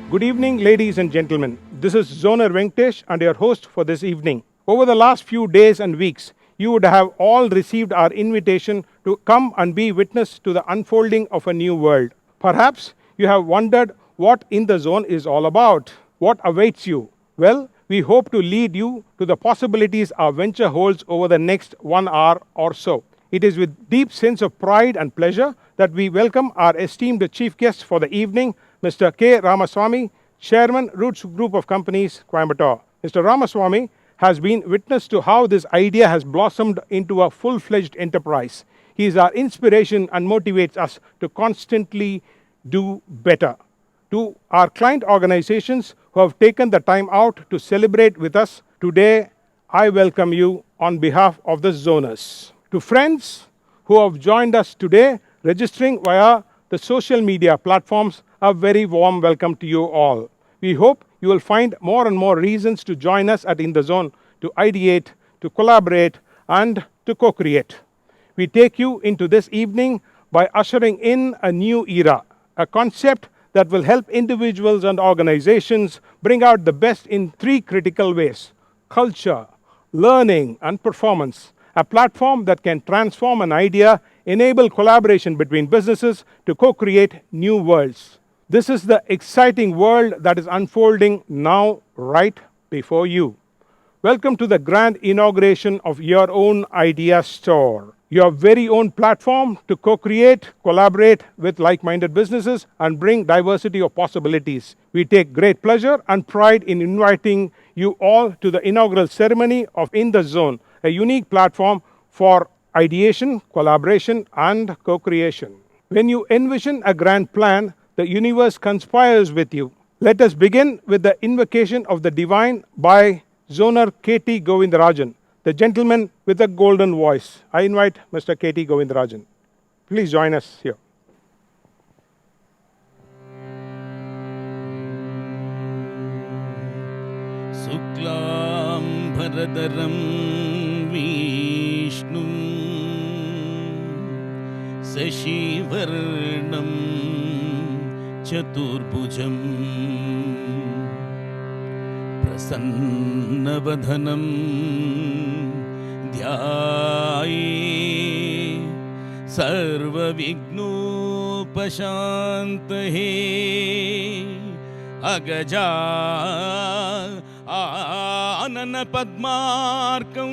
Good evening, ladies and gentlemen. This is Zoner Venkatesh and your host for this evening. Over the last few days and weeks, you would have all received our invitation to come and be witness to the unfolding of a new world. Perhaps you have wondered what In the Zone is all about. What awaits you? Well, we hope to lead you to the possibilities our venture holds over the next 1 hour or so. It is with deep sense of pride and pleasure that we welcome our esteemed chief guest for the evening, Mr. K. Ramaswamy, Chairman, Roots Group of Companies, Coimbatore. Mr. Ramaswamy has been witness to how this idea has blossomed into a full-fledged enterprise. He is our inspiration and motivates us to constantly do better. To our client organizations who have taken the time out to celebrate with us today, I welcome you on behalf of the Zoners. To friends who have joined us today, registering via the social media platforms, a very warm welcome to you all. We hope you will find more and more reasons to join us at In the Zone to ideate, to collaborate, and to co-create. We take you into this evening by ushering in a new era, a concept that will help individuals and organizations bring out the best in three critical ways: culture, learning, and performance. A platform that can transform an idea, enable collaboration between businesses to co-create new worlds. This is the exciting world that is unfolding now right before you. Welcome to the grand inauguration of your own idea store, your very own platform to co-create, collaborate with like-minded businesses and bring diversity of possibilities. We take great pleasure and pride in inviting you all to the inaugural ceremony of In the Zone, a unique platform for ideation, collaboration, and co-creation. When you envision a grand plan, the universe conspires with you. Let us begin with the invocation of the divine by Zoner K.T. Govindarajan, the gentleman with the golden voice. I invite Mr. K.T. Govindarajan. Please join us here. Suklam Bharadaram Vishnu Sashivarnam Chaturbhujam Prasannavadhanam Dhyaye Sarva Vignopasantahe Agaja Anana Padmarkam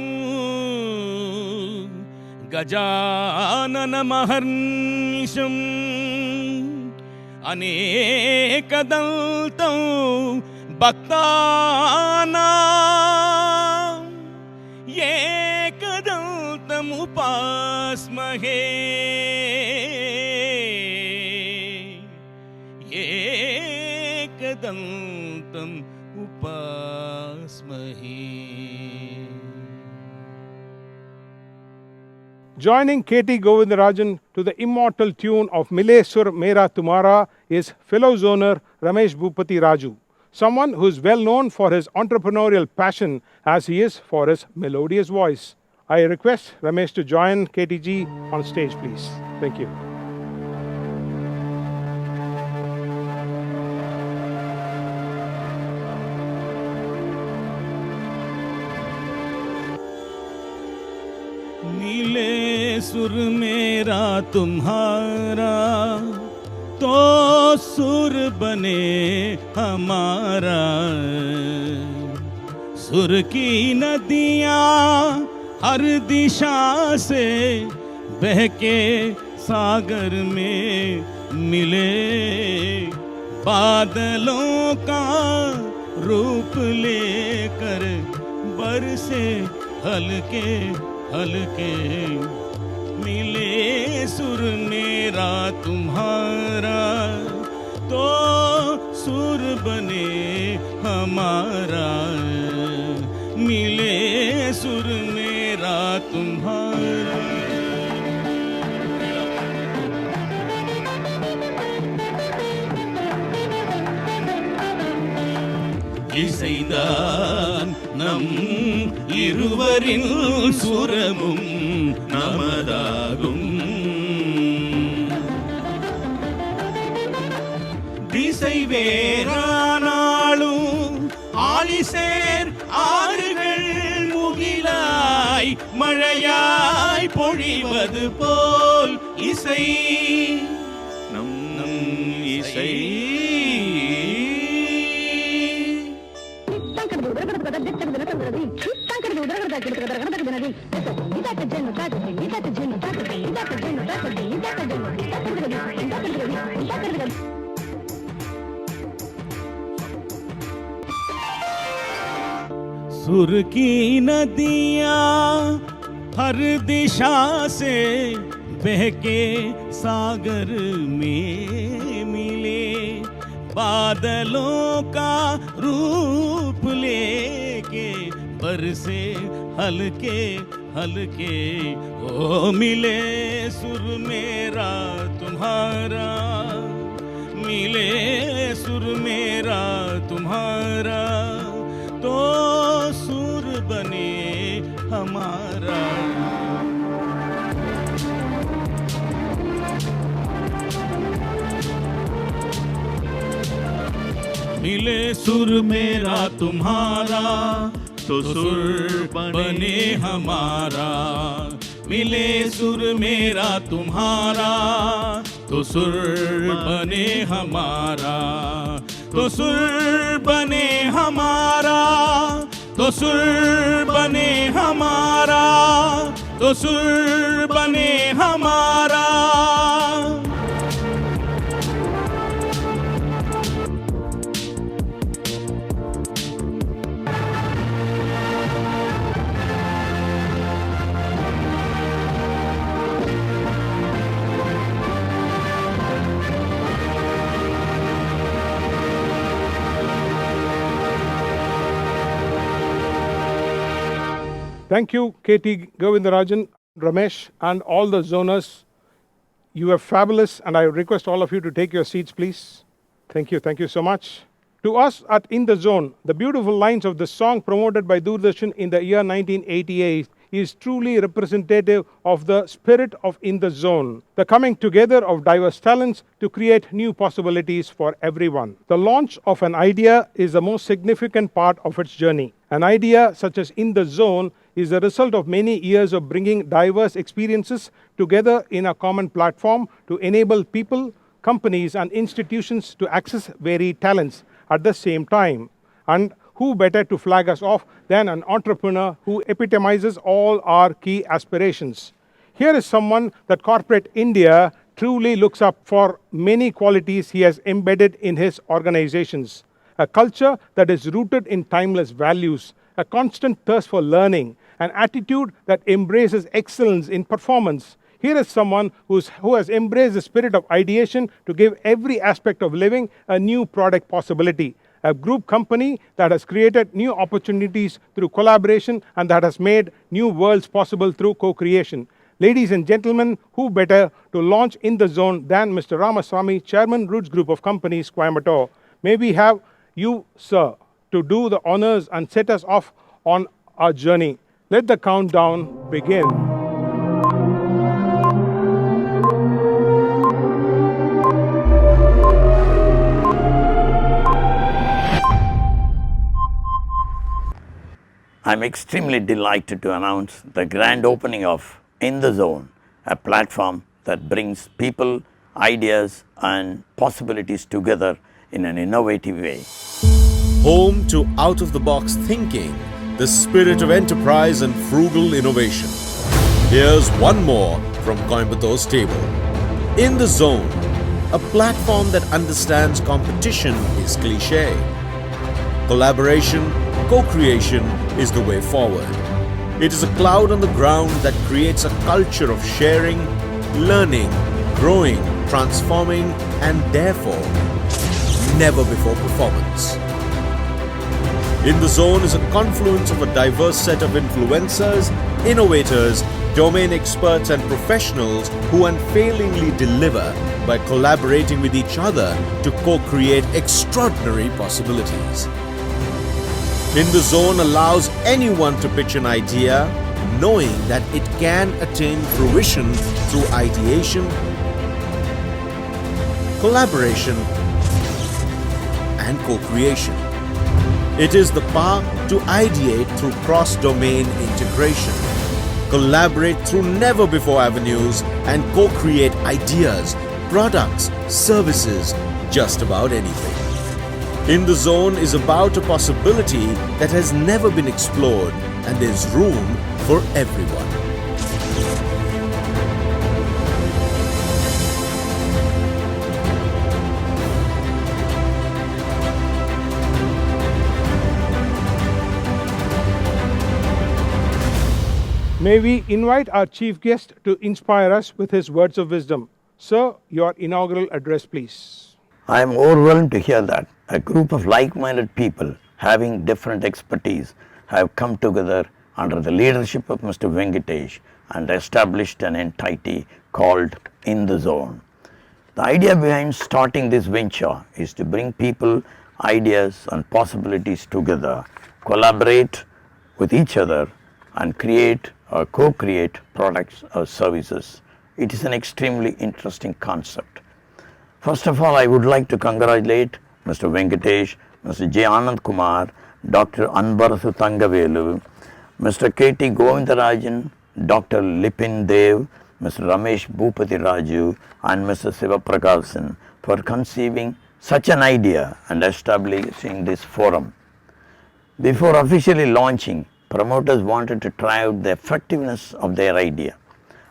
Gajanana Maharnisham Anekadaltam Bhaktanam Ekadaltam Upasmahe Ekadaltam Upasmahe. Joining K.T. Govindarajan to the immortal tune of Mile Sur Mera Tumhara is fellow zoner Ramesh Bhupati Raju, someone who is well known for his entrepreneurial passion as he is for his melodious voice. I request Ramesh to join KTG on stage, please. Thank you. मिले सुर मेरा तुम्हारा तो सुर बने हमारा सुर की नदियाँ हर दिशा से बहके सागर में मिले बादलों का रूप लेकर बरसे हल्के हल्के मिले सुर मेरा तुम्हारा तो सुर बने हमारा मिले सुर मेरा तुम्हारा இசைதான் நம் இருவரின் சுரமும் நமதாகும் திசை வேறா சேர் ஆறுகள் முகிலாய் மழையாய் பொழிவது போல் இசை நம் இசை सुर की नदियाँ हर दिशा से बहके सागर में मिले, बादलों का रूप लेके बरसे हल्के हल्के ओ मिले सुर मेरा तुम्हारा, मिले सुर मेरा तुम्हारा, तो सुर बने हमारा। मिले सुर मेरा तुम्हारा, तो सुर बने हमारा। मिले सुर मेरा तुम्हारा, तो सुर बने हमारा, तो सुर बने हमारा, तो सुर बने हमारा, तो सुर बने हमारा। Thank you, KT Govindarajan, Ramesh, and all the zoners. You are fabulous, and I request all of you to take your seats, please. Thank you so much. To us at In the Zone, the beautiful lines of the song promoted by Doordarshan in the year 1988 is truly representative of the spirit of In the Zone, the coming together of diverse talents to create new possibilities for everyone. The launch of an idea is the most significant part of its journey. An idea such as In the Zone is the result of many years of bringing diverse experiences together in a common platform to enable people, companies, and institutions to access varied talents at the same time. And who better to flag us off than an entrepreneur who epitomizes all our key aspirations? Here is someone that corporate India truly looks up for many qualities he has embedded in his organizations. A culture that is rooted in timeless values, a constant thirst for learning, an attitude that embraces excellence in performance. Here is someone who has embraced the spirit of ideation to give every aspect of living a new product possibility. A group company that has created new opportunities through collaboration and that has made new worlds possible through co-creation. Ladies and gentlemen, who better to launch In the Zone than Mr. Ramaswamy, Chairman, Roots Group of Companies, Coimbatore. May we have you, sir, to do the honors and set us off on our journey. Let the countdown begin. I'm extremely delighted to announce the grand opening of In the Zone, a platform that brings people, ideas, and possibilities together in an innovative way. Home to out-of-the-box thinking, the spirit of enterprise and frugal innovation. Here's one more from Coimbatore's table. In the Zone, a platform that understands competition is cliché. Collaboration, co-creation is the way forward. It is a cloud on the ground that creates a culture of sharing, learning, growing, transforming, and therefore, never before performance. In the Zone is a confluence of a diverse set of influencers, innovators, domain experts, and professionals who unfailingly deliver by collaborating with each other to co-create extraordinary possibilities. In the Zone allows anyone to pitch an idea, knowing that it can attain fruition through ideation, collaboration, and co-creation. It is the power to ideate through cross-domain integration, collaborate through never-before avenues, and co-create ideas, products, services, just about anything. In the Zone is about a possibility that has never been explored, and there's room for everyone. May we invite our chief guest to inspire us with his words of wisdom. Sir, your inaugural address, please. I am overwhelmed to hear that a group of like-minded people having different expertise have come together under the leadership of Mr. Venkatesh and established an entity called In the Zone. The idea behind starting this venture is to bring people, ideas and possibilities together, collaborate with each other and create or co-create products or services. It is an extremely interesting concept. First of all, I would like to congratulate Mr. Venkatesh, Mr. J. Anand Kumar, Dr. Anbarasu Thangavelu, Mr. K.T. Govindarajan, Dr. Lipin Dev, Mr. Ramesh Bhupati Raju and Mr. Siva Prakasan for conceiving such an idea and establishing this forum. Before officially launching, promoters wanted to try out the effectiveness of their idea.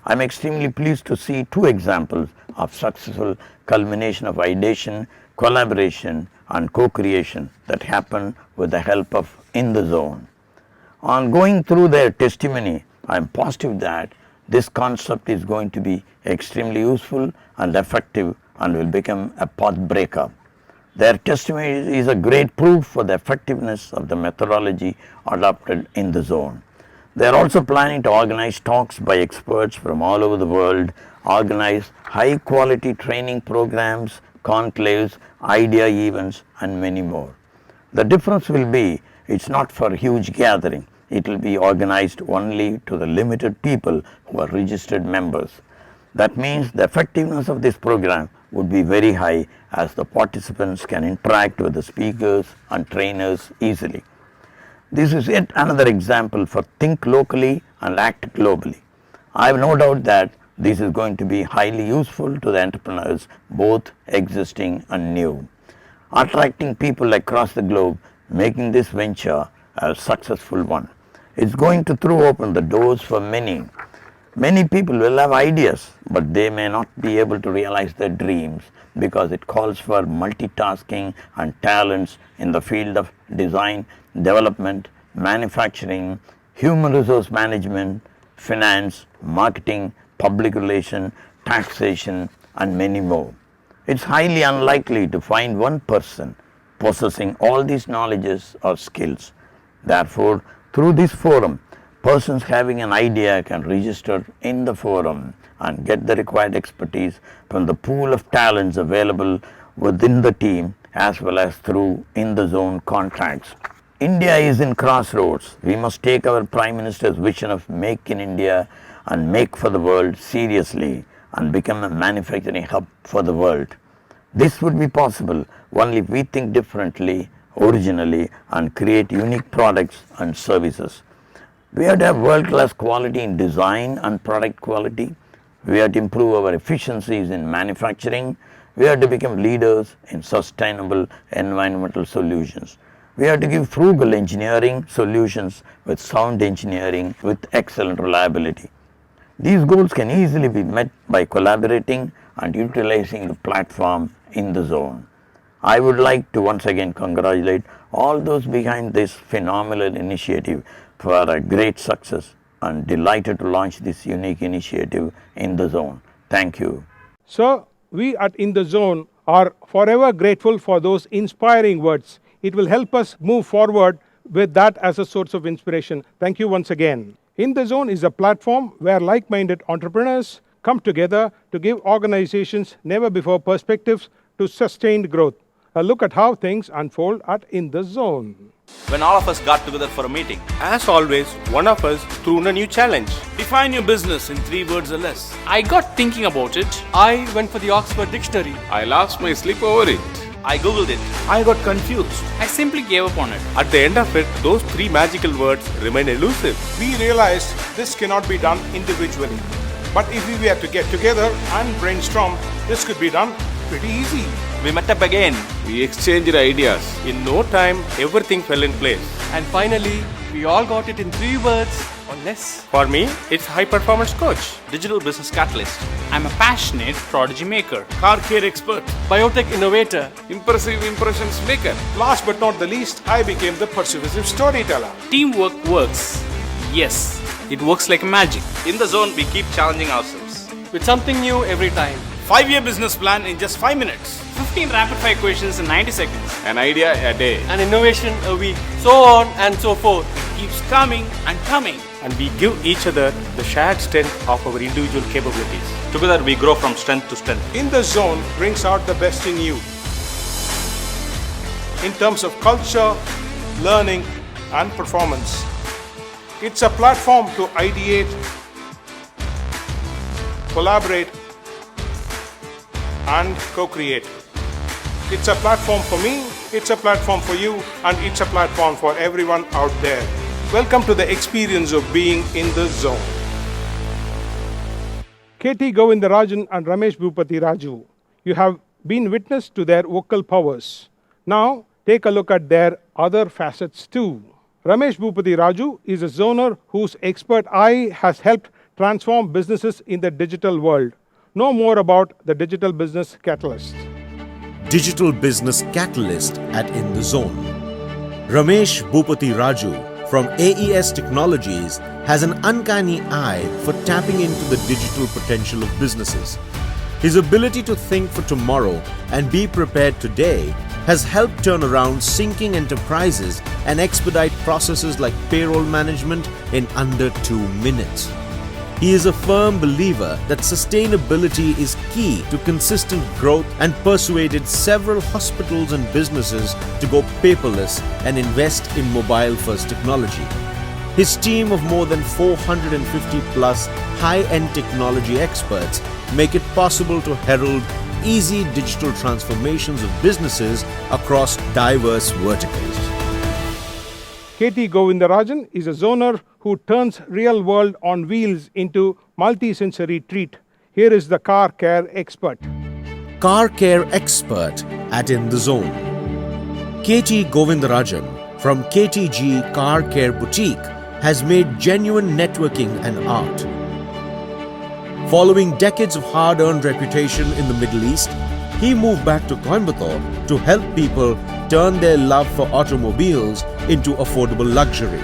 I am extremely pleased to see two examples of successful culmination of ideation, collaboration and co-creation that happened with the help of In the Zone. On going through their testimony, I am positive that this concept is going to be extremely useful and effective and will become a path breaker. Their testimony is a great proof for the effectiveness of the methodology adopted in the Zone. They are also planning to organize talks by experts from all over the world, organize high quality training programs, conclaves, idea events and many more. The difference will be it's not for a huge gathering. It will be organized only to the limited people who are registered members. That means the effectiveness of this program would be very high as the participants can interact with the speakers and trainers easily. This is yet another example for think locally and act globally. I have no doubt that this is going to be highly useful to the entrepreneurs, both existing and new, attracting people across the globe, making this venture a successful one. It's going to throw open the doors for many. Many people will have ideas, but they may not be able to realize their dreams because it calls for multitasking and talents in the field of design, development, manufacturing, human resource management, finance, marketing, public relations, taxation and many more. It's highly unlikely to find one person possessing all these knowledges or skills. Therefore, through this forum, persons having an idea can register in the forum and get the required expertise from the pool of talents available within the team as well as through In the Zone contracts. India is in crossroads. We must take our Prime Minister's vision of Make in India and Make for the World seriously and become a manufacturing hub for the world. This would be possible only if we think differently, originally and create unique products and services. We have to have world-class quality in design and product quality. We have to improve our efficiencies in manufacturing. We have to become leaders in sustainable environmental solutions. We have to give frugal engineering solutions with sound engineering with excellent reliability. These goals can easily be met by collaborating and utilizing the platform In the Zone. I would like to once again congratulate all those behind this phenomenal initiative for a great success and delighted to launch this unique initiative In the Zone. Thank you. Sir, we at In the Zone are forever grateful for those inspiring words. It will help us move forward with that as a source of inspiration. Thank you once again. In the Zone is a platform where like-minded entrepreneurs come together to give organizations never before perspectives to sustained growth. A look at how things unfold at In the Zone. When all of us got together for a meeting, As always, one of us threw in a new challenge. define your business in 3 words or less. I got thinking about it. I went for the Oxford Dictionary. I lost my sleep over it. I googled it. I got confused. I simply gave up on it. At the end of it, those three magical words remain elusive. We realized this cannot be done individually. But if we were to get together and brainstorm, this could be done pretty easy. We met up again. We exchanged ideas. In no time, everything fell in place. And finally, we all got it in 3 words or less. For me, it's high performance coach. Digital business catalyst. I'm a passionate prodigy maker. Car care expert. Biotech innovator. Impressive impressions maker. Last but not the least, I became the persuasive storyteller. Teamwork works. Yes, it works like magic. In the zone, we keep challenging ourselves. With something new every time. 5-year business plan in just 5 minutes. 15 rapid fire questions in 90 seconds. An idea a day. An innovation a week. So on and so forth. It keeps coming and coming. And we give each other the shared strength of our individual capabilities. Together we grow from strength to strength. In the zone brings out the best in you. In terms of culture, learning, and performance. It's a platform to ideate, collaborate, and co-create. It's a platform for me, it's a platform for you, and it's a platform for everyone out there. Welcome to the experience of being in the zone. KT Govindarajan and Ramesh Bhupati Raju, you have been witness to their vocal powers. Now, take a look at their other facets too. Ramesh Bhupati Raju is a zoner whose expert eye has helped transform businesses in the digital world. Know more about the Digital Business Catalyst. Digital Business Catalyst at In the Zone. Ramesh Bhupati Raju from AES Technologies has an uncanny eye for tapping into the digital potential of businesses. His ability to think for tomorrow and be prepared today has helped turn around sinking enterprises and expedite processes like payroll management in under 2 minutes. He is a firm believer that sustainability is key to consistent growth and persuaded several hospitals and businesses to go paperless and invest in mobile-first technology. His team of more than 450 plus high-end technology experts make it possible to herald easy digital transformations of businesses across diverse verticals. KT Govindarajan is a zoner who turns real world on wheels into multi-sensory treat. Here is the car care expert. Car care expert at In the Zone. KT Govindarajan from KTG Car Care Boutique has made genuine networking an art. Following decades of hard-earned reputation in the Middle East, he moved back to Coimbatore to help people turn their love for automobiles into affordable luxury.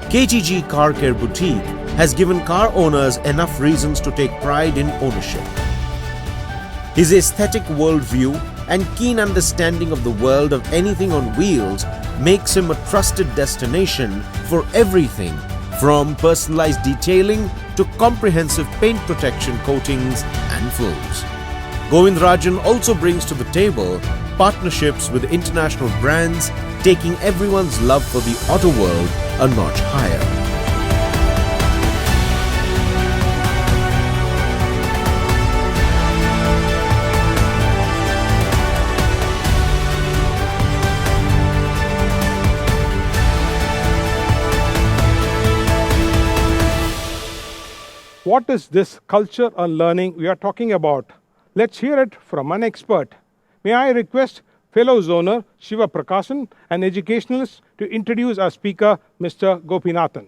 KTG Car Care Boutique has given car owners enough reasons to take pride in ownership. His aesthetic worldview and keen understanding of the world of anything on wheels makes him a trusted destination for everything from personalized detailing to comprehensive paint protection coatings and films. Govindarajan also brings to the table partnerships with international brands, taking everyone's love for the auto world a notch higher. What is this culture and learning we are talking about? Let's hear it from an expert. May I request fellow zoner Shiva Prakasan, an educationalist, to introduce our speaker, Mr. Gopinathan.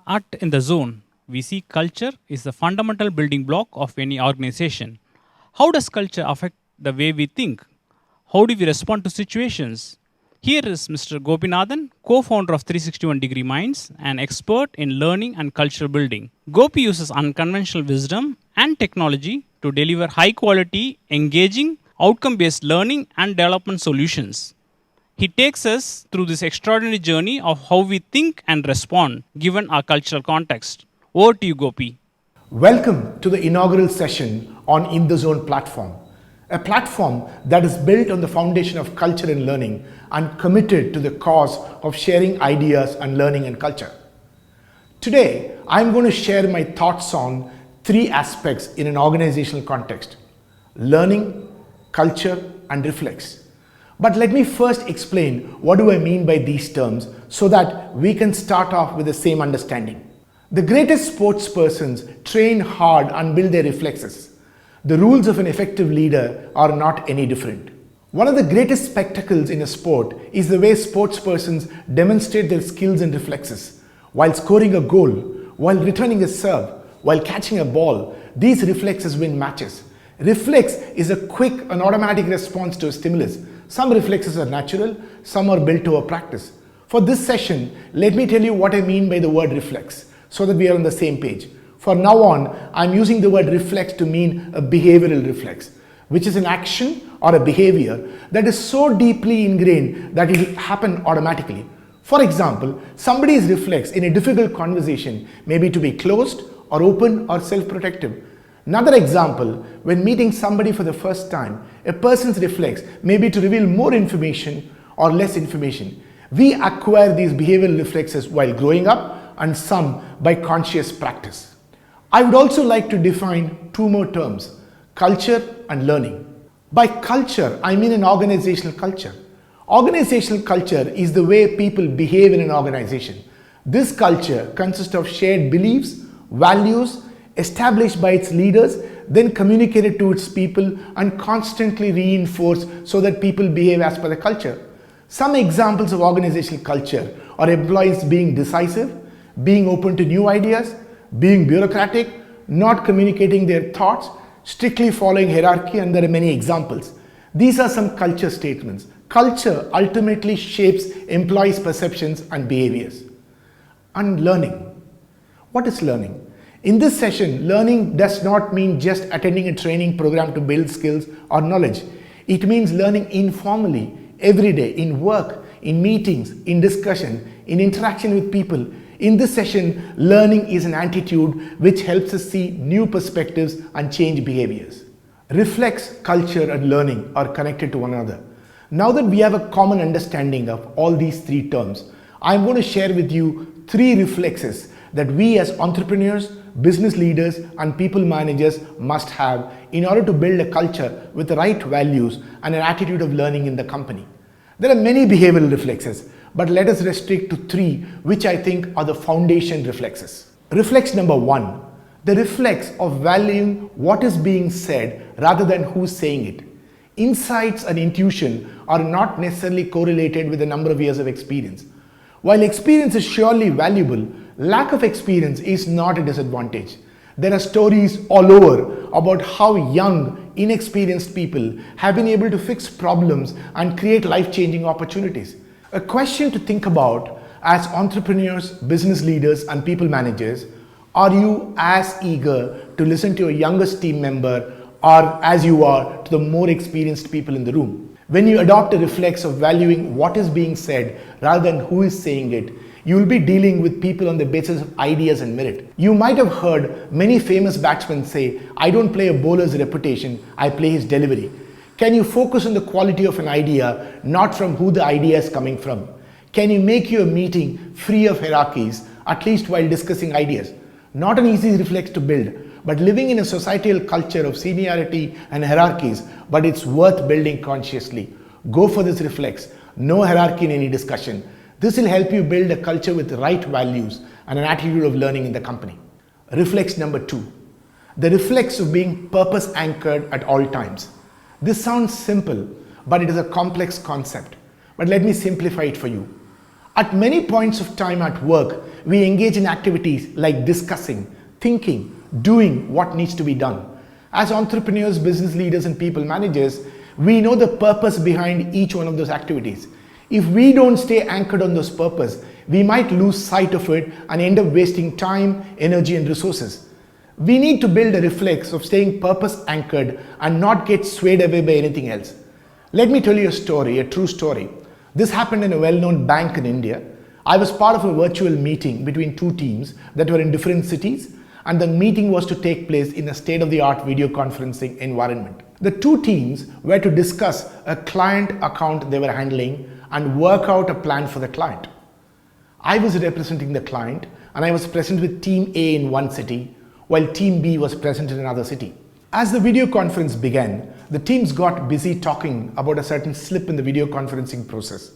At In the Zone, we see culture is the fundamental building block of any organization. How does culture affect the way we think? How do we respond to situations? Here is Mr. Gopinathan, co-founder of 361 Degree Minds, an expert in learning and culture building. Gopi uses unconventional wisdom and technology to deliver high-quality, engaging, outcome-based learning and development solutions. He takes us through this extraordinary journey of how we think and respond given our cultural context. Over to you, Gopi. Welcome to the inaugural session on In the Zone platform, a platform that is built on the foundation of culture and learning and committed to the cause of sharing ideas and learning and culture. Today, I'm going to share my thoughts on 3 aspects in an organizational context: learning, culture, and reflex. But let me first explain what do I mean by these terms so that we can start off with the same understanding. The greatest sports persons train hard and build their reflexes. The rules of an effective leader are not any different. One of the greatest spectacles in a sport is the way sports persons demonstrate their skills and reflexes. While scoring a goal, while returning a serve, while catching a ball, these reflexes win matches. Reflex is a quick and automatic response to a stimulus. Some reflexes are natural, some are built over practice. For this session, let me tell you what I mean by the word reflex so that we are on the same page. For now on, I'm using the word reflex to mean a behavioral reflex, which is an action or a behavior that is so deeply ingrained that it will happen automatically. For example, somebody's reflex in a difficult conversation may be to be closed or open or self-protective. Another example, when meeting somebody for the first time, a person's reflex may be to reveal more information or less information. We acquire these behavioral reflexes while growing up and some by conscious practice. I would also like to define two more terms, culture and learning. By culture, I mean an organizational culture. Organizational culture is the way people behave in an organization. This culture consists of shared beliefs, values, established by its leaders, then communicated to its people and constantly reinforced so that people behave as per the culture. Some examples of organizational culture are employees being decisive, being open to new ideas, being bureaucratic, not communicating their thoughts, strictly following hierarchy, and there are many examples. These are some culture statements. Culture ultimately shapes employees' perceptions and behaviors. And learning. What is learning? In this session, learning does not mean just attending a training program to build skills or knowledge. It means learning informally, every day, in work, in meetings, in discussion, in interaction with people. In this session, learning is an attitude which helps us see new perspectives and change behaviors. Reflex, culture, and learning are connected to one another. Now that we have a common understanding of all these three terms, I'm going to share with you three reflexes that we as entrepreneurs, business leaders, and people managers must have in order to build a culture with the right values and an attitude of learning in the company. There are many behavioral reflexes, but let us restrict to three, which I think are the foundation reflexes. Reflex number one, the reflex of valuing what is being said rather than who's saying it. Insights and intuition are not necessarily correlated with the number of years of experience. While experience is surely valuable, lack of experience is not a disadvantage. There are stories all over about how young, inexperienced people have been able to fix problems and create life-changing opportunities. A question to think about as entrepreneurs, business leaders, and people managers: are you as eager to listen to your youngest team member or as you are to the more experienced people in the room? When you adopt a reflex of valuing what is being said rather than who is saying it, you will be dealing with people on the basis of ideas and merit. You might have heard many famous batsmen say, "I don't play a bowler's reputation, I play his delivery." Can you focus on the quality of an idea, not from who the idea is coming from? Can you make your meeting free of hierarchies, at least while discussing ideas? Not an easy reflex to build, but living in a societal culture of seniority and hierarchies, but it's worth building consciously. Go for this reflex. No hierarchy in any discussion. This will help you build a culture with the right values and an attitude of learning in the company. Reflex number two, the reflex of being purpose anchored at all times. This sounds simple, but it is a complex concept. But let me simplify it for you. At many points of time at work, we engage in activities like discussing, thinking, doing what needs to be done. As entrepreneurs, business leaders, and people managers, we know the purpose behind each one of those activities. If we don't stay anchored on those purpose, we might lose sight of it and end up wasting time, energy, and resources. We need to build a reflex of staying purpose anchored and not get swayed away by anything else. Let me tell you a story, a true story. This happened in a well-known bank in India. I was part of a virtual meeting between two teams that were in different cities, and the meeting was to take place in a state-of-the-art video conferencing environment. The two teams were to discuss a client account they were handling and work out a plan for the client. I was representing the client and I was present with team A in one city while team B was present in another city. As the video conference began, the teams got busy talking about a certain slip in the video conferencing process,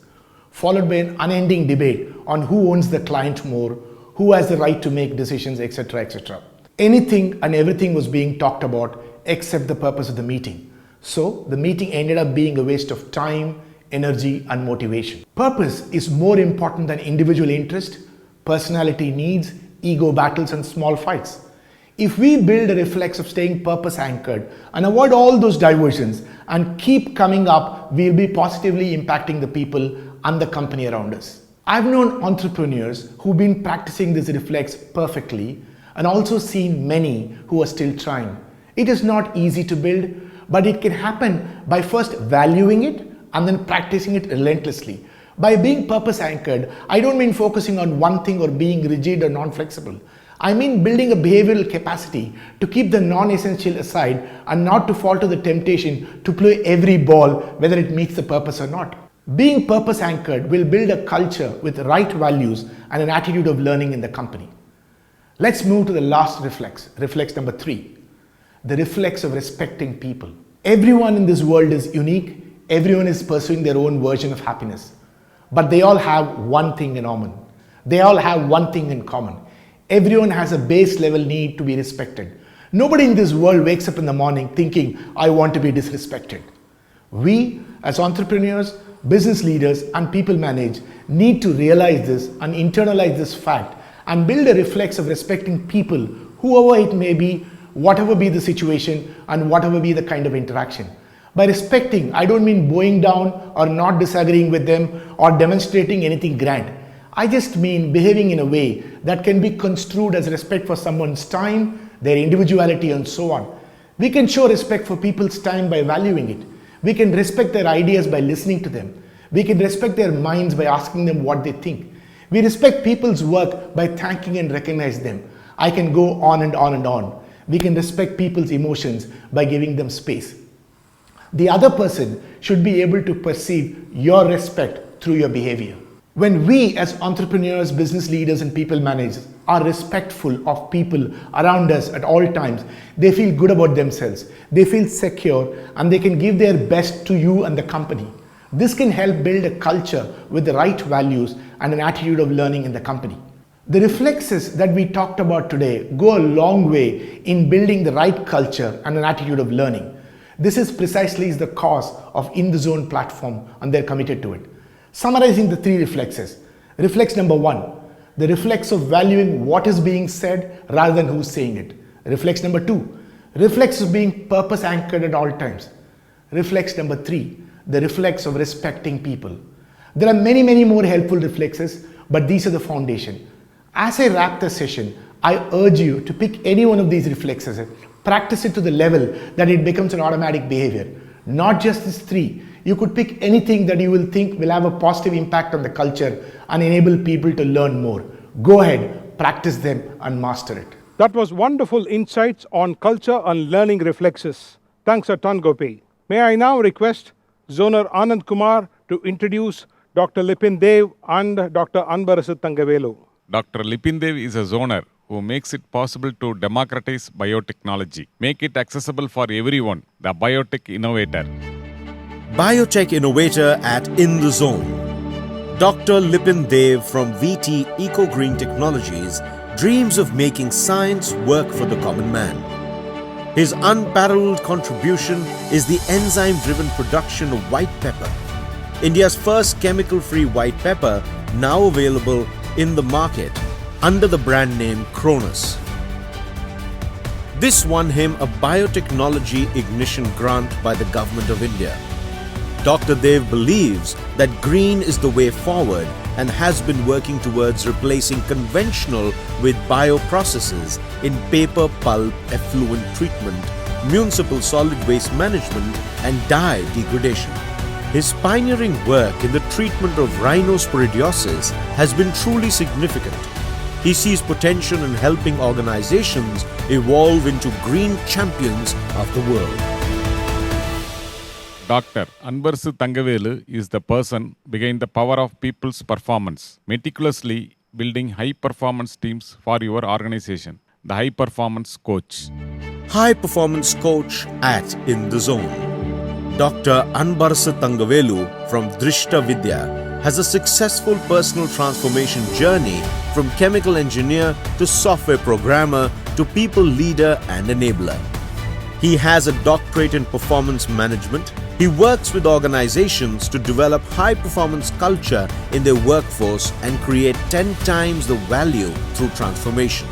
followed by an unending debate on who owns the client more, who has the right to make decisions, etc., etc. Anything and everything was being talked about except the purpose of the meeting. So the meeting ended up being a waste of time, energy, and motivation. Purpose is more important than individual interest, personality needs, ego battles, and small fights. If we build a reflex of staying purpose anchored and avoid all those diversions and keep coming up, we'll be positively impacting the people and the company around us. I've known entrepreneurs who've been practicing this reflex perfectly and also seen many who are still trying. It is not easy to build, but it can happen by first valuing it and then practicing it relentlessly. By being purpose anchored, I don't mean focusing on one thing or being rigid or non-flexible. I mean building a behavioral capacity to keep the non-essential aside and not to fall to the temptation to play every ball whether it meets the purpose or not. Being purpose anchored will build a culture with right values and an attitude of learning in the company. Let's move to the last reflex, reflex number 3, the reflex of respecting people. Everyone in this world is unique, everyone is pursuing their own version of happiness, but they all have one thing in common. They all have one thing in common. Everyone has a base level need to be respected. Nobody in this world wakes up in the morning thinking, I want to be disrespected. We, as entrepreneurs, business leaders, and people manage, need to realize this and internalize this fact and build a reflex of respecting people, whoever it may be, whatever be the situation, and whatever be the kind of interaction. By respecting, I don't mean bowing down or not disagreeing with them or demonstrating anything grand. I just mean behaving in a way that can be construed as respect for someone's time, their individuality, and so on. We can show respect for people's time by valuing it. We can respect their ideas by listening to them. We can respect their minds by asking them what they think. We respect people's work by thanking and recognizing them. I can go on and on and on. We can respect people's emotions by giving them space. The other person should be able to perceive your respect through your behavior. When we as entrepreneurs, business leaders, and people managers are respectful of people around us at all times, they feel good about themselves, they feel secure, and they can give their best to you and the company. This can help build a culture with the right values and an attitude of learning in the company. The reflexes that we talked about today go a long way in building the right culture and an attitude of learning. This is precisely the cause of In the Zone platform, and they're committed to it. Summarizing the 3 reflexes. Reflex number 1, the reflex of valuing what is being said rather than who's saying it. Reflex number 2, reflex of being purpose anchored at all times. Reflex number 3, the reflex of respecting people. There are many more helpful reflexes, but these are the foundation. As I wrap the session, I urge you to pick any one of these reflexes, practice it to the level that it becomes an automatic behavior. Not just these 3. You could pick anything that you will think will have a positive impact on the culture and enable people to learn more. Go ahead, practice them and master it. That was wonderful insights on culture and learning reflexes. Thanks a ton, Gopi. May I now request Zoner Anand Kumar to introduce Dr. Lipin Dev and Dr. Anbarasu Thangavelu. Dr. Lipin Dev is a zoner who makes it possible to democratize biotechnology, make it accessible for everyone, the biotech innovator. Biotech innovator at In the Zone. Dr. Lipin Dev from VT Eco Green Technologies dreams of making science work for the common man. His unparalleled contribution is the enzyme-driven production of white pepper, India's first chemical-free white pepper, now available in the market under the brand name Cronus. This won him a Biotechnology Ignition Grant by the Government of India. Dr. Dev believes that green is the way forward and has been working towards replacing conventional with bioprocesses in paper, pulp, effluent treatment, municipal solid waste management, and dye degradation. His pioneering work in the treatment of rhinosporidiosis has been truly significant. He sees potential in helping organizations evolve into green champions of the world. Dr. Anbarasu Thangavelu is the person behind the power of people's performance, meticulously building high-performance teams for your organization, the high-performance coach. High performance coach at In the Zone. Dr. Anbarasa Thangavelu from Drishta Vidya has a successful personal transformation journey from chemical engineer to software programmer to people leader and enabler. He has a doctorate in performance management. He works with organizations to develop high performance culture in their workforce and create 10 times the value through transformation.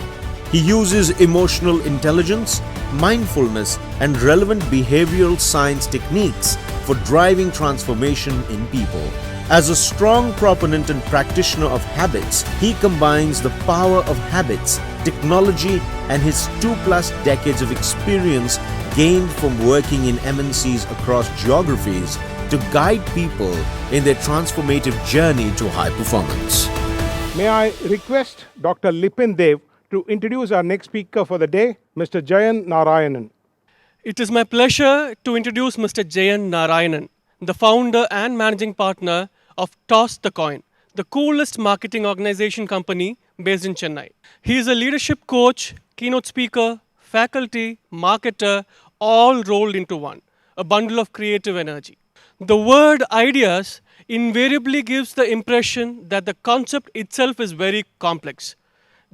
He uses emotional intelligence, mindfulness, and relevant behavioral science techniques for driving transformation in people. As a strong proponent and practitioner of habits, he combines the power of habits, technology, and his 2+ decades of experience gained from working in MNCs across geographies to guide people in their transformative journey to high performance. May I request Dr. Lipin Dev to introduce our next speaker for the day, Mr. Jayan Narayanan. It is my pleasure to introduce Mr. Jayan Narayanan, the founder and managing partner of Toss the Coin, the coolest marketing organization company based in Chennai. He is a leadership coach, keynote speaker, faculty, marketer, all rolled into one, a bundle of creative energy. The word ideas invariably gives the impression that the concept itself is very complex.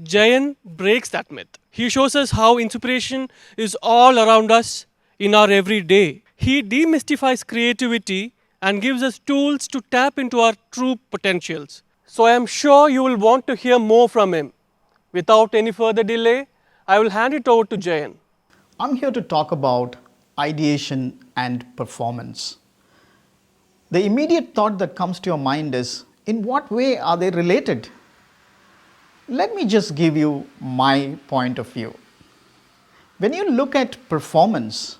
Jayan breaks that myth. He shows us how inspiration is all around us in our everyday. He demystifies creativity and gives us tools to tap into our true potentials. So I am sure you will want to hear more from him. Without any further delay, I will hand it over to Jayan. I'm here to talk about ideation and performance. The immediate thought that comes to your mind is, in what way are they related? Let me just give you my point of view. When you look at performance,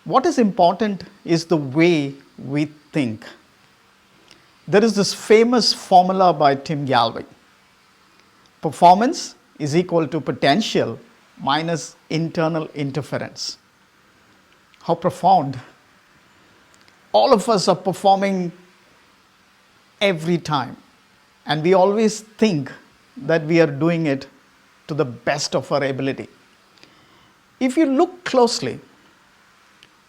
what is important is the way we think. There is this famous formula by Tim Galway. Performance is equal to potential minus internal interference. How profound. All of us are performing every time, and we always think that we are doing it to the best of our ability. If you look closely,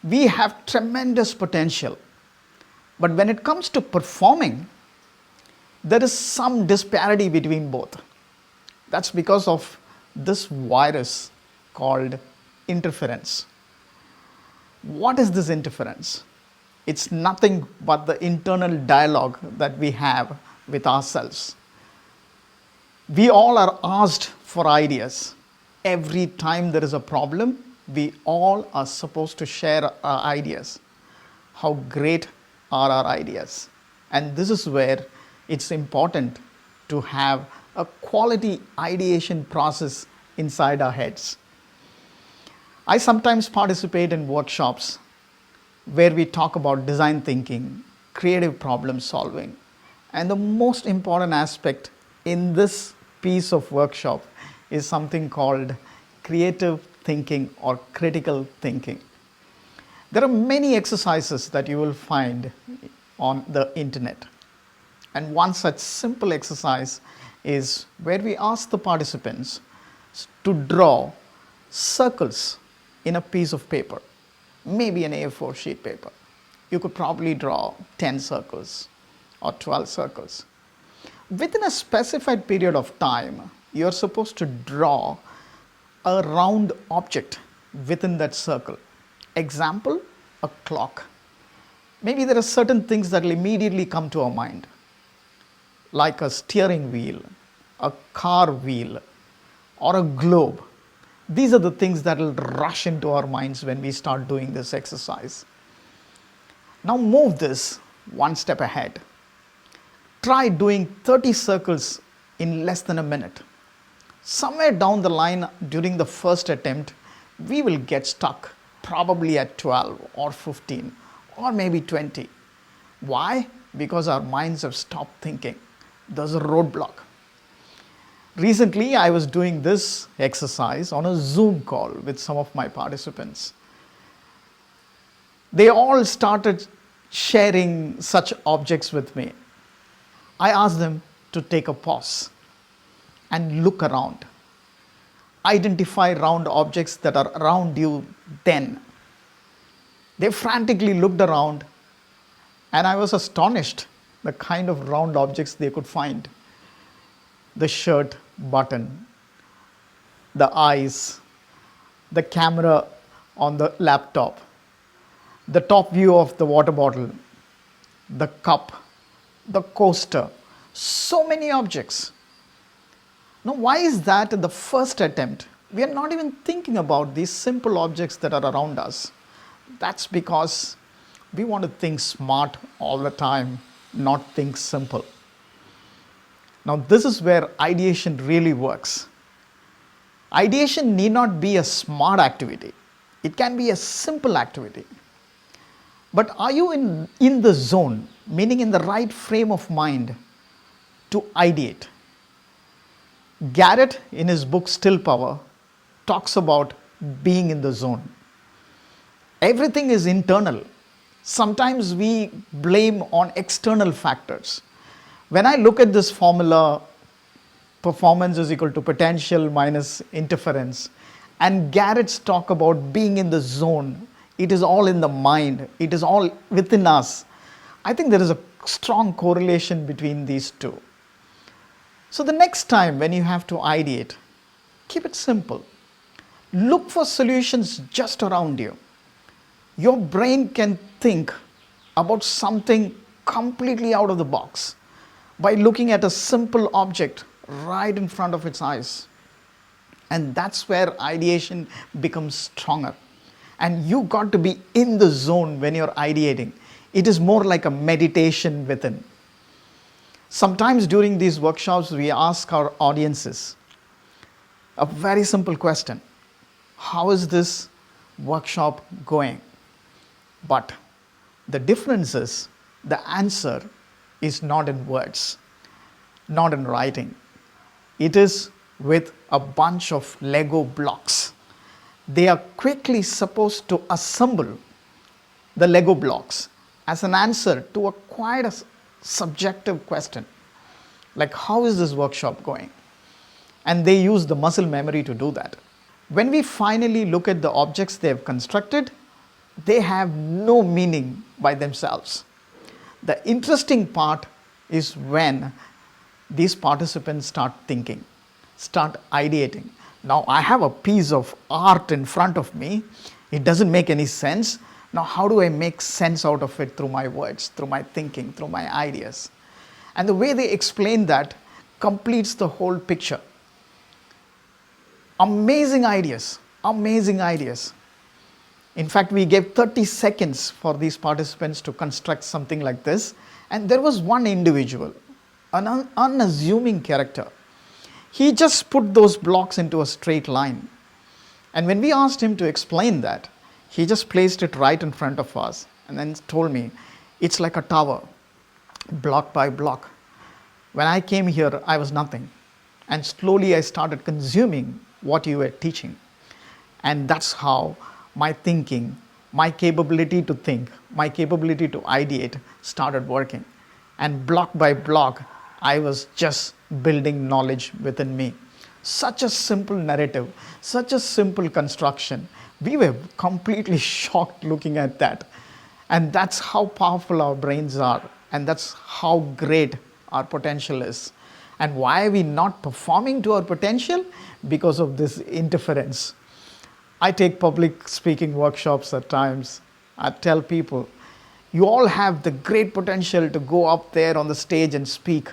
we have tremendous potential, but when it comes to performing, there is some disparity between both. That's because of this virus called interference. What is this interference? It's nothing but the internal dialogue that we have with ourselves. We all are asked for ideas. Every time there is a problem, we all are supposed to share our ideas. How great are our ideas? And this is where it's important to have a quality ideation process inside our heads. I sometimes participate in workshops where we talk about design thinking, creative problem solving, and the most important aspect in this piece of workshop is something called creative thinking or critical thinking. There are many exercises that you will find on the internet. And one such simple exercise is where we ask the participants to draw circles in a piece of paper, maybe an A4 sheet paper. You could probably draw 10 circles or 12 circles. Within a specified period of time, you're supposed to draw a round object within that circle. Example, a clock. Maybe there are certain things that will immediately come to our mind, like a steering wheel, a car wheel, or a globe. These are the things that will rush into our minds when we start doing this exercise. Now move this one step ahead. Try doing 30 circles in less than a minute. Somewhere down the line during the first attempt, we will get stuck probably at 12 or 15 or maybe 20. Why? Because our minds have stopped thinking. There's a roadblock. Recently, I was doing this exercise on a Zoom call with some of my participants. They all started sharing such objects with me. I asked them to take a pause and look around. Identify round objects that are around you then. They frantically looked around, and I was astonished the kind of round objects they could find. The shirt button, the eyes, the camera on the laptop, the top view of the water bottle, the cup, the coaster, so many objects. Now, why is that in the first attempt? We are not even thinking about these simple objects that are around us. That's because we want to think smart all the time, not think simple. Now, this is where ideation really works. Ideation need not be a smart activity. It can be a simple activity. But are you in the zone, meaning in the right frame of mind to ideate? Garrett, in his book Still Power, talks about being in the zone. Everything is internal. Sometimes we blame on external factors. When I look at this formula, performance is equal to potential minus interference, and Garrett's talk about being in the zone, it is all in the mind, it is all within us. I think there is a strong correlation between these two. So the next time when you have to ideate, keep it simple. Look for solutions just around you. Your brain can think about something completely out of the box by looking at a simple object right in front of its eyes. And that's where ideation becomes stronger. And you got to be in the zone when you're ideating. It is more like a meditation within. Sometimes during these workshops, we ask our audiences a very simple question. How is this workshop going? But the difference is the answer is not in words, not in writing. It is with a bunch of Lego blocks. They are quickly supposed to assemble the Lego blocks as an answer to a quite a subjective question, like how is this workshop going? And they use the muscle memory to do that. When we finally look at the objects they have constructed, they have no meaning by themselves. The interesting part is when these participants start thinking, start ideating. Now I have a piece of art in front of me. It doesn't make any sense. Now how do I make sense out of it through my words, through my thinking, through my ideas? And the way they explain that completes the whole picture. Amazing ideas, amazing ideas. In fact, we gave 30 seconds for these participants to construct something like this. And there was one individual, an unassuming character. He just put those blocks into a straight line. And when we asked him to explain that, he just placed it right in front of us and then told me, it's like a tower, block by block. When I came here, I was nothing. And slowly I started consuming what you were teaching. And that's how my thinking, my capability to think, my capability to ideate started working. And block by block, I was just building knowledge within me. Such a simple narrative, such a simple construction. We were completely shocked looking at that. And that's how powerful our brains are. And that's how great our potential is. And why are we not performing to our potential? Because of this interference. I take public speaking workshops at times. I tell people, you all have the great potential to go up there on the stage and speak,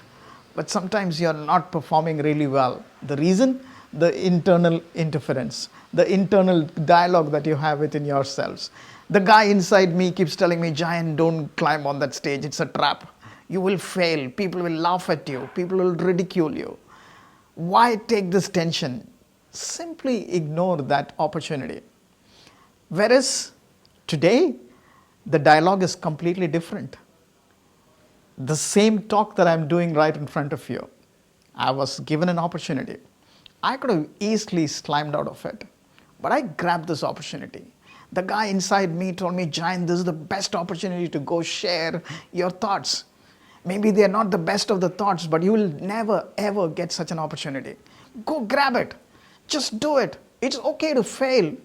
but sometimes you're not performing really well. The reason? The internal interference, the internal dialogue that you have within yourselves. The guy inside me keeps telling me, Jayan, don't climb on that stage, it's a trap. You will fail, people will laugh at you, people will ridicule you. Why take this tension? Simply ignore that opportunity. Whereas today, the dialogue is completely different. The same talk that I'm doing right in front of you, I was given an opportunity. I could have easily climbed out of it, but I grabbed this opportunity. The guy inside me told me, Jayan, this is the best opportunity to go share your thoughts. Maybe they're not the best of the thoughts, but you will never ever get such an opportunity. Go grab it. Just do it. It's okay to fail.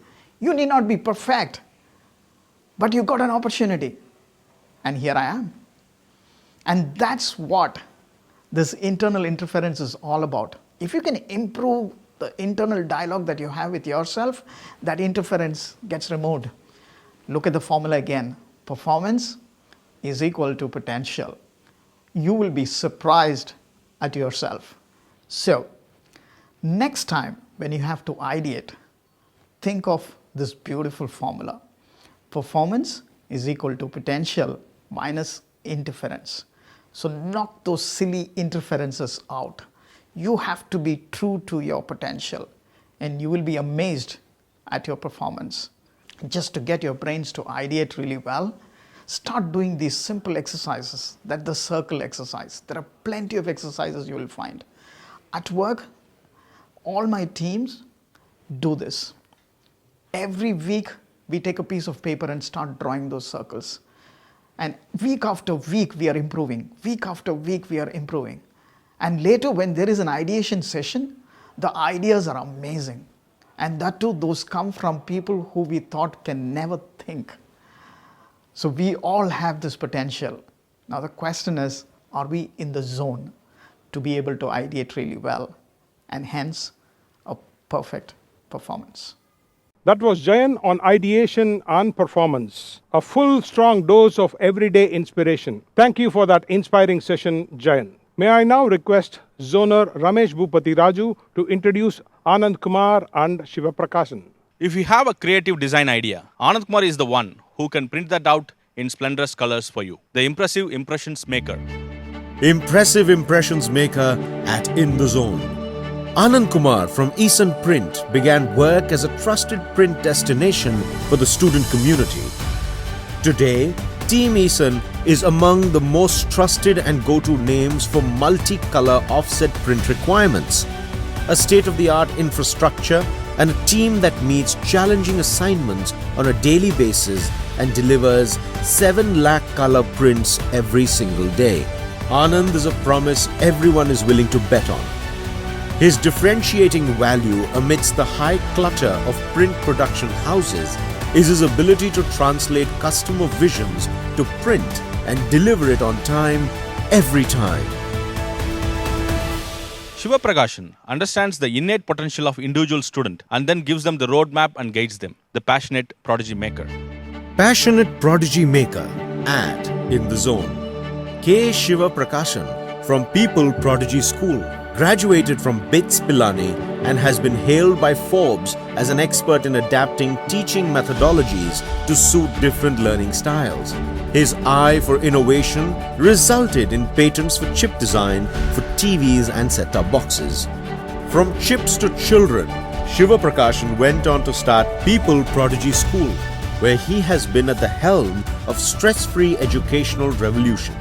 You need not be perfect. But you got an opportunity. And here I am. And that's what this internal interference is all about. If you can improve the internal dialogue that you have with yourself, that interference gets removed. Look at the formula again. Performance is equal to potential. You will be surprised at yourself. So, next time when you have to ideate, think of this beautiful formula. Performance is equal to potential minus interference. So knock those silly interferences out. You have to be true to your potential, and you will be amazed at your performance. Just to get your brains to ideate really well, start doing these simple exercises, that the circle exercise. There are plenty of exercises you will find. At work, all my teams do this. Every week, we take a piece of paper and start drawing those circles. And week after week, we are improving. Week after week, we are improving. And later, when there is an ideation session, the ideas are amazing. And that too, those come from people who we thought can never think. So we all have this potential. Now the question is, are we in the zone to be able to ideate really well, and hence a perfect performance? That was Jayan on ideation and performance. A full, strong dose of everyday inspiration. Thank you for that inspiring session, Jayan. May I now request Zoner Ramesh Bhupati Raju to introduce Anand Kumar and Shiva Prakashan. If you have a creative design idea, Anand Kumar is the one who can print that out in splendorous colors for you. The impressive impressions maker. Impressive impressions maker at In the Zone. Anand Kumar from Eason Print began work as a trusted print destination for the student community. Today, Team Eason is among the most trusted and go-to names for multi-color offset print requirements, a state-of-the-art infrastructure and a team that meets challenging assignments on a daily basis and delivers 7 lakh color prints every single day. Anand is a promise everyone is willing to bet on. His differentiating value amidst the high clutter of print production houses is his ability to translate customer visions to print and deliver it on time every time. Shiva Prakashan understands the innate potential of individual student and then gives them the roadmap and guides them. The passionate prodigy maker. Passionate prodigy maker at In the Zone. K. Shiva Prakashan from People Prodigy School graduated from BITS Pilani and has been hailed by Forbes as an expert in adapting teaching methodologies to suit different learning styles. His eye for innovation resulted in patents for chip design for TVs and set-top boxes. From chips to children, Shiva Prakashan went on to start People Prodigy School, where he has been at the helm of stress-free educational revolution.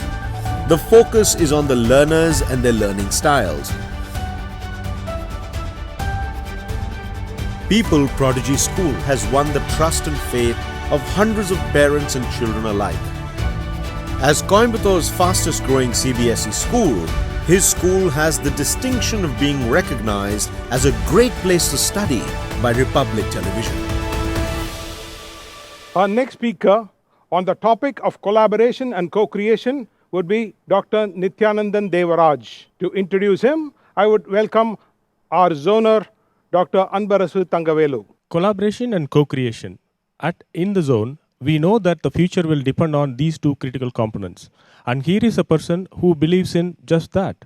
The focus is on the learners and their learning styles. People Prodigy School has won the trust and faith of hundreds of parents and children alike. As Coimbator's fastest growing CBSE school, his school has the distinction of being recognized as a great place to study by Republic Television. Our next speaker on the topic of collaboration and co-creation would be Dr. Nithyanandan Devaraj. To introduce him, I would welcome our zoner, Dr. Anbarasu Thangavelu. Collaboration and co-creation. At In the Zone, we know that the future will depend on these two critical components. And here is a person who believes in just that.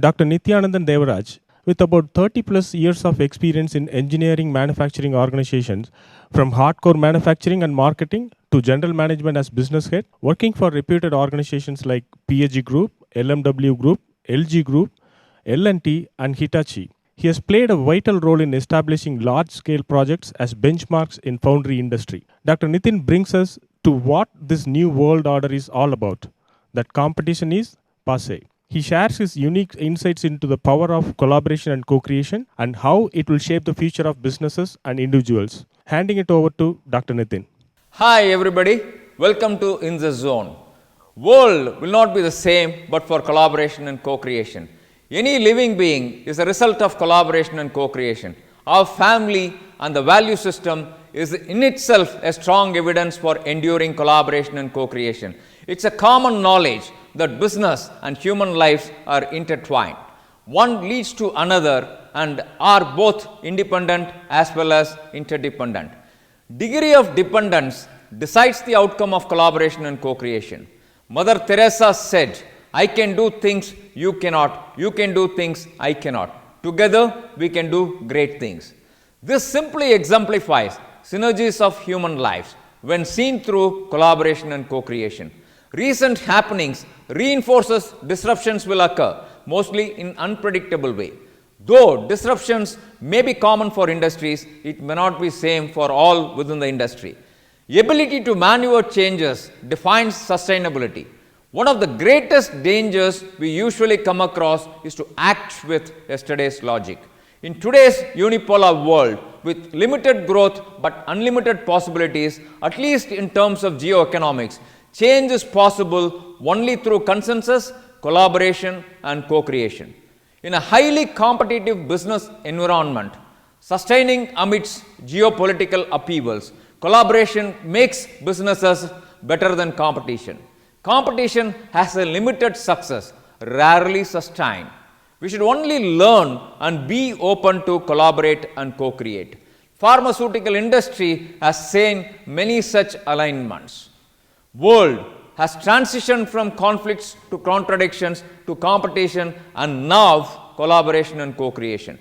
Dr. Nithyanandan Devaraj, with about 30 plus years of experience in engineering manufacturing organizations, from hardcore manufacturing and marketing to general management as business head, working for reputed organizations like PSG Group, LMW Group, LG Group, L&T and Hitachi. He has played a vital role in establishing large-scale projects as benchmarks in foundry industry. Dr. Nithin brings us to what this new world order is all about, that competition is passé. He shares his unique insights into the power of collaboration and co-creation and how it will shape the future of businesses and individuals. Handing it over to Dr. Nithin. Hi everybody, welcome to In the Zone. World will not be the same but for collaboration and co-creation. Any living being is a result of collaboration and co-creation. Our family and the value system is in itself a strong evidence for enduring collaboration and co-creation. It's a common knowledge that business and human lives are intertwined. One leads to another and are both independent as well as interdependent. Degree of dependence decides the outcome of collaboration and co-creation. Mother Teresa said, "I can do things you cannot, you can do things I cannot. Together we can do great things." This simply exemplifies synergies of human lives when seen through collaboration and co-creation. Recent happenings reinforces disruptions will occur, mostly in unpredictable way. Though disruptions may be common for industries, it may not be same for all within the industry. Ability to maneuver changes defines sustainability. One of the greatest dangers we usually come across is to act with yesterday's logic. In today's unipolar world, with limited growth but unlimited possibilities, at least in terms of geoeconomics, change is possible only through consensus, collaboration, and co-creation. In a highly competitive business environment, sustaining amidst geopolitical upheavals, collaboration makes businesses better than competition. Competition has a limited success, rarely sustained. We should only learn and be open to collaborate and co-create. Pharmaceutical industry has seen many such alignments. World has transitioned from conflicts to contradictions to competition and now collaboration and co-creation.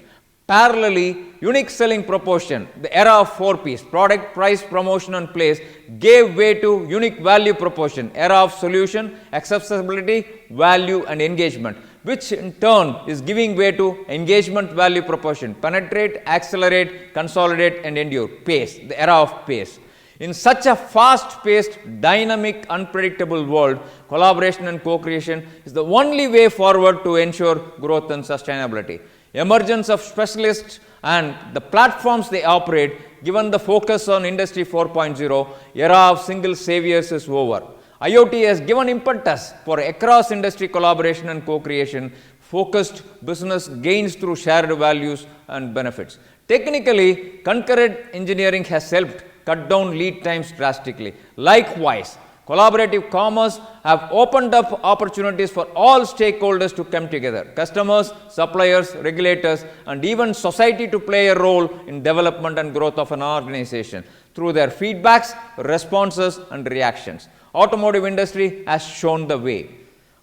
Parallelly, unique selling proposition, the era of 4 Ps, product, price, promotion and place, gave way to unique value proposition, era of solution, accessibility, value and engagement, which in turn is giving way to engagement value proposition, penetrate, accelerate, consolidate and endure, pace, the era of pace. In such a fast-paced, dynamic, unpredictable world, collaboration and co-creation is the only way forward to ensure growth and sustainability. Emergence of specialists and the platforms they operate, given the focus on Industry 4.0, era of single saviors is over. IoT has given impetus for across industry collaboration and co-creation, focused business gains through shared values and benefits. Technically, concurrent engineering has helped cut down lead times drastically. Likewise, collaborative commerce have opened up opportunities for all stakeholders to come together, customers, suppliers, regulators, and even society to play a role in development and growth of an organization through their feedbacks, responses, and reactions. Automotive industry has shown the way.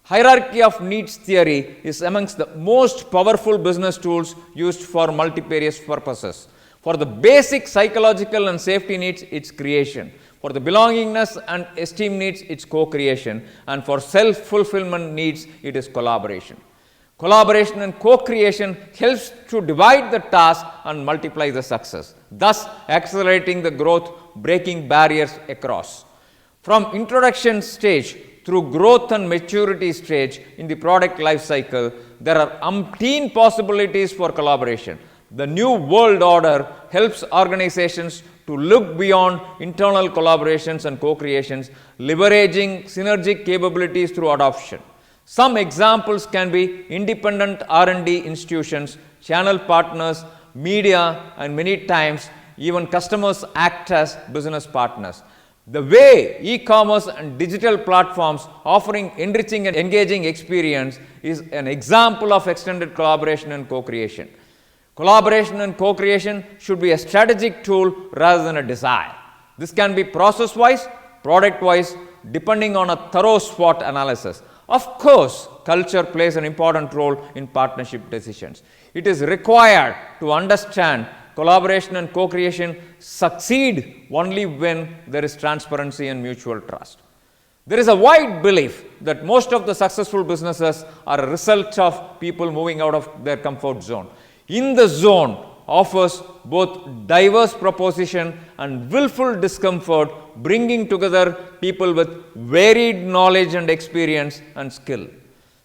Hierarchy of needs theory is amongst the most powerful business tools used for multifarious purposes. For the basic psychological and safety needs, it's creation. For the belongingness and esteem needs, it's co-creation. And for self-fulfillment needs, it is collaboration. Collaboration and co-creation helps to divide the task and multiply the success, thus accelerating the growth, breaking barriers across. From introduction stage through growth and maturity stage in the product life cycle, there are umpteen possibilities for collaboration. The new world order helps organizations to look beyond internal collaborations and co-creations, leveraging synergic capabilities through adoption. Some examples can be independent R&D institutions, channel partners, media, and many times even customers act as business partners. The way e-commerce and digital platforms offering enriching and engaging experience is an example of extended collaboration and co-creation. Collaboration and co-creation should be a strategic tool rather than a desire. This can be process-wise, product-wise, depending on a thorough SWOT analysis. Of course, culture plays an important role in partnership decisions. It is required to understand collaboration and co-creation succeed only when there is transparency and mutual trust. There is a wide belief that most of the successful businesses are a result of people moving out of their comfort zone. In the zone offers both diverse proposition and willful discomfort, bringing together people with varied knowledge and experience and skill.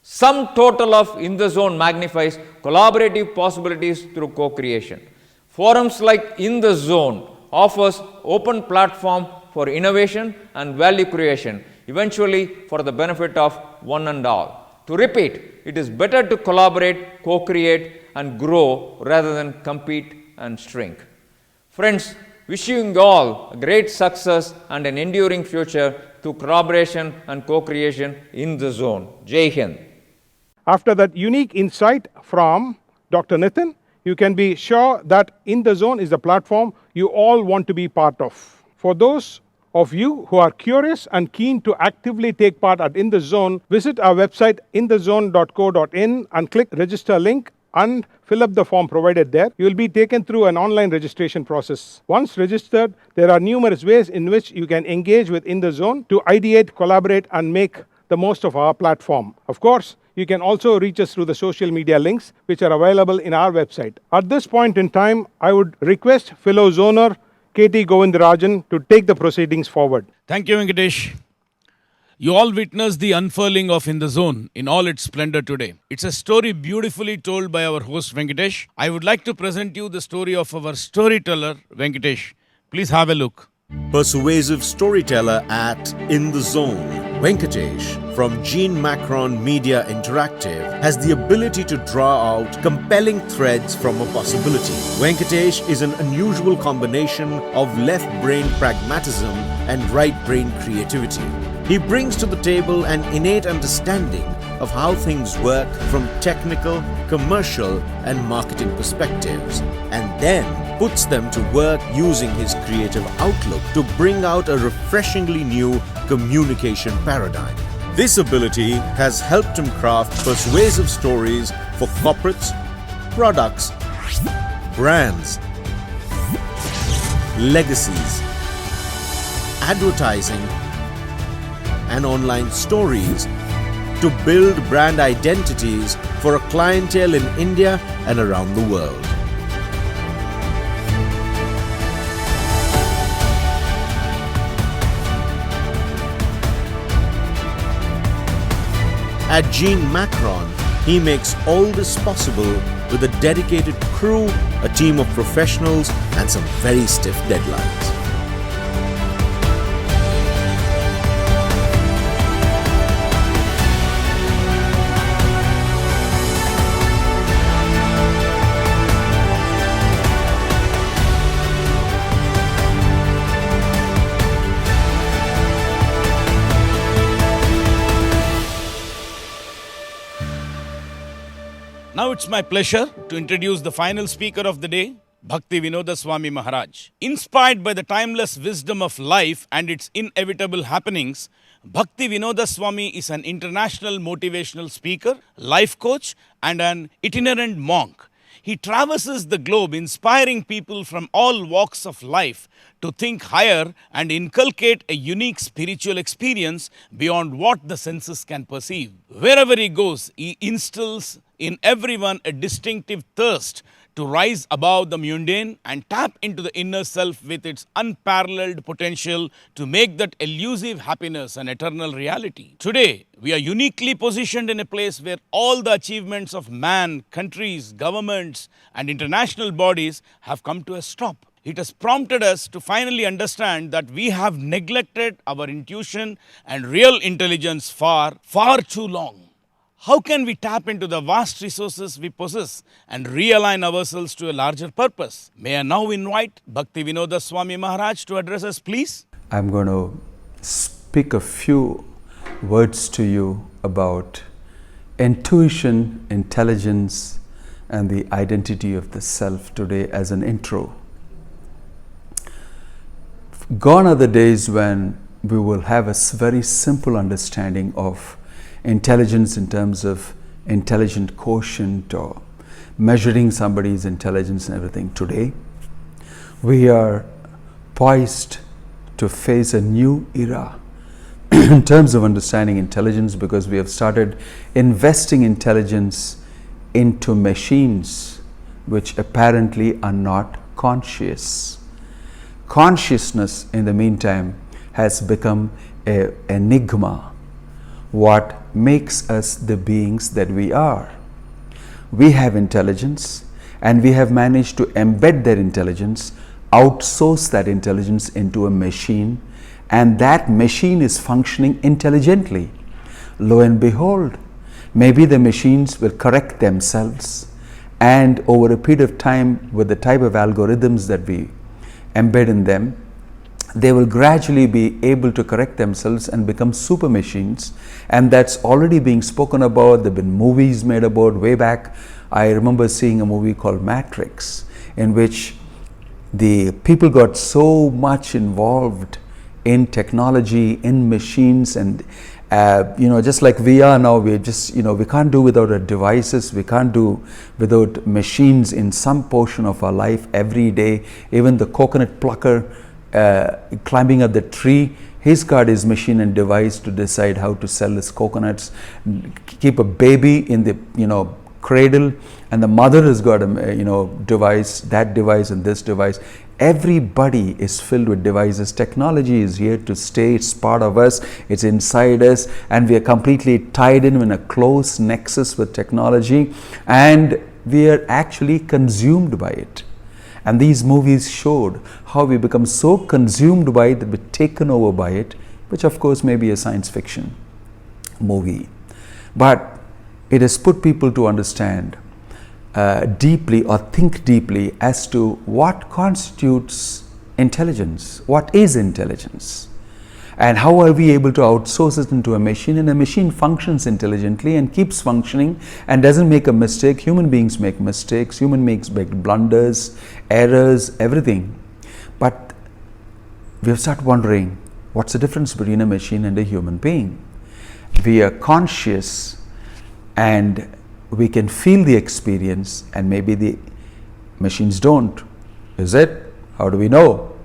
Sum total of In the Zone magnifies collaborative possibilities through co-creation. Forums like In the Zone offers open platform for innovation and value creation, eventually for the benefit of one and all. To repeat, it is better to collaborate, co-create, and grow rather than compete and shrink. Friends, Wishing you all great success and an enduring future through collaboration and co-creation in the zone. Jai Hind. After that unique insight from Dr. Nitin, you can be sure that In the Zone is a platform you all want to be part of. For those of you who are curious and keen to actively take part at In the Zone, visit our website inthezone.co.in and click register link and fill up the form provided there. You will be taken through an online registration process. Once registered, there are numerous ways in which you can engage with In the Zone to ideate, collaborate, and make the most of our platform. Of course, you can also reach us through the social media links which are available in our website. At this point in time, I would request fellow zoner KT Govindarajan to take the proceedings forward. Thank you, Venkatesh. You all witnessed the unfurling of In the Zone in all its splendor today. It's a story beautifully told by our host Venkatesh. I would like to present you the story of our storyteller Venkatesh. Please have a look. Persuasive storyteller at In the Zone. Venkatesh from Gene Macron Media Interactive has the ability to draw out compelling threads from a possibility. Venkatesh is an unusual combination of left brain pragmatism and right brain creativity. He brings to the table an innate understanding of how things work from technical, commercial, and marketing perspectives, and then puts them to work using his creative outlook to bring out a refreshingly new communication paradigm. This ability has helped him craft persuasive stories for corporates, products, brands, legacies, advertising, and online stories to build brand identities for a clientele in India and around the world. At Gene Macron, he makes all this possible with a dedicated crew, a team of professionals, and some very stiff deadlines. Now it's my pleasure to introduce the final speaker of the day, Bhakti Vinoda Swami Maharaj. Inspired by the timeless wisdom of life and its inevitable happenings, Bhakti Vinoda Swami is an international motivational speaker, life coach, and an itinerant monk. He traverses the globe inspiring people from all walks of life to think higher and inculcate a unique spiritual experience beyond what the senses can perceive. Wherever he goes, he instills in everyone a distinctive thirst to rise above the mundane and tap into the inner self with its unparalleled potential to make that elusive happiness an eternal reality. Today, we are uniquely positioned in a place where all the achievements of man, countries, governments, and international bodies have come to a stop. It has prompted us to finally understand that we have neglected our intuition and real intelligence far too long. How can we tap into the vast resources we possess and realign ourselves to a larger purpose? May I now invite Bhakti Vinoda Swami Maharaj to address us, please? I'm going to speak a few words to you about intuition, intelligence, and the identity of the self today as an intro. Gone are the days when we will have a very simple understanding of intelligence in terms of intelligent quotient or measuring somebody's intelligence and everything. Today, we are poised to face a new era in terms of understanding intelligence, because we have started investing intelligence into machines which apparently are not conscious. Consciousness, in the meantime, has become an enigma. What makes us the beings that we are? We have intelligence, and we have managed to embed that intelligence, outsource that intelligence into a machine, and that machine is functioning intelligently. Lo and behold, maybe the machines will correct themselves, and over a period of time, with the type of algorithms that we embed in them, they will gradually be able to correct themselves and become super machines. And that's already being spoken about. There have been movies made about way back. I remember seeing a movie called Matrix, in which the people got so much involved in technology, in machines, and just like we are now, we just, we can't do without our devices, we can't do without machines in some portion of our life every day. Even the coconut plucker climbing up the tree, he's got his machine and device to decide how to sell his coconuts. Keep a baby in the cradle, and the mother has got a device, that device and this device. Everybody is filled with devices. Technology is here to stay. It's part of us, it's inside us, and we are completely tied in a close nexus with technology, and we are actually consumed by it. And these movies showed how we become so consumed by it that we're taken over by it, which of course may be a science fiction movie. But it has put people to understand deeply, or think deeply, as to what constitutes intelligence, what is intelligence, and how are we able to outsource it into a machine. And a machine functions intelligently and keeps functioning and doesn't make a mistake. Human beings make mistakes, human beings make blunders, errors, everything. But we have started wondering, what's the difference between a machine and a human being? We are conscious and we can feel the experience, and maybe the machines don't. Is it? How do we know?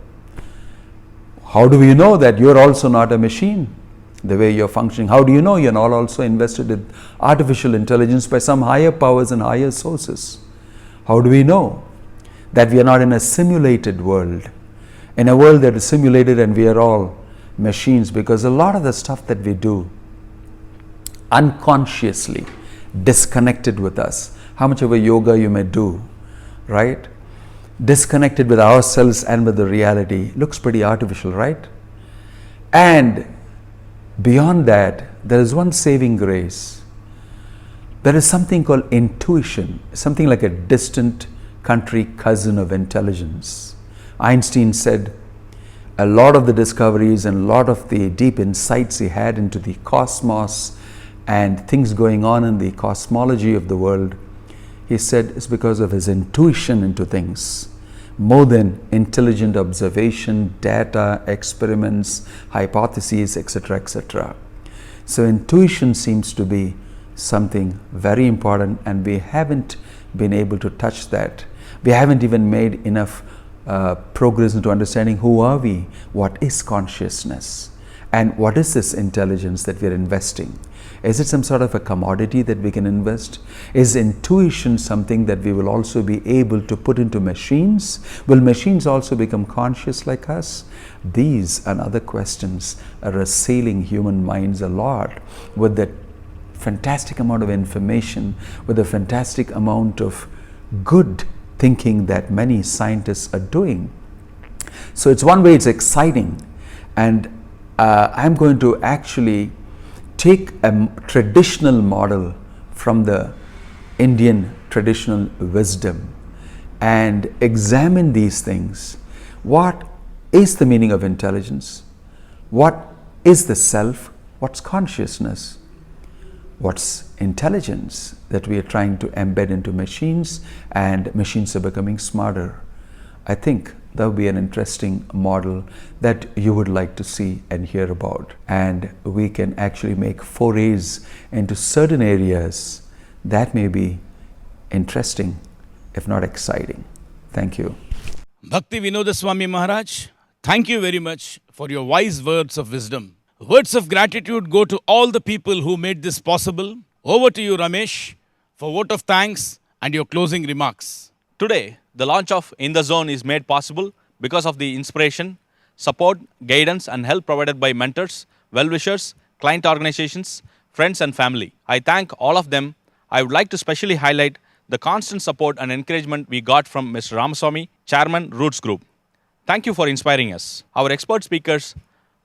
How do we know that you're also not a machine, the way you're functioning? How do you know you're not also invested in artificial intelligence by some higher powers and higher sources? How do we know that we are not in a simulated world, in a world that is simulated and we are all machines? Because a lot of the stuff that we do unconsciously, disconnected with us, how much of a yoga you may do, right? Disconnected with ourselves and with the reality, looks pretty artificial, right? And beyond that, there is one saving grace. There is something called intuition, something like a distant country cousin of intelligence. Einstein said a lot of the discoveries and a lot of the deep insights he had into the cosmos and things going on in the cosmology of the world, he said it's because of his intuition into things, more than intelligent observation, data, experiments, hypotheses, etc., etc. So intuition seems to be something very important, and we haven't been able to touch that. We haven't even made enough progress into understanding who are we, what is consciousness, and what is this intelligence that we're investing. Is it some sort of a commodity that we can invest? Is intuition something that we will also be able to put into machines? Will machines also become conscious like us? These and other questions are assailing human minds a lot, with the fantastic amount of information, with the fantastic amount of good thinking that many scientists are doing. So it's one way, it's exciting, and I'm going to actually take a traditional model from the Indian traditional wisdom and examine these things. What is the meaning of intelligence? What is the self? What's consciousness? What's intelligence that we are trying to embed into machines, and machines are becoming smarter? I think that would be an interesting model that you would like to see and hear about. And we can actually make forays into certain areas that may be interesting, if not exciting. Thank you. Bhakti Vinoda Swami Maharaj, thank you very much for your wise words of wisdom. Words of gratitude go to all the people who made this possible. Over to you, Ramesh, for vote of thanks and your closing remarks. Today, the launch of In the Zone is made possible because of the inspiration, support, guidance, and help provided by mentors, well-wishers, client organizations, friends, and family. I thank all of them. I would like to specially highlight the constant support and encouragement we got from Mr. Ramaswamy, Chairman, Roots Group. Thank you for inspiring us. Our expert speakers,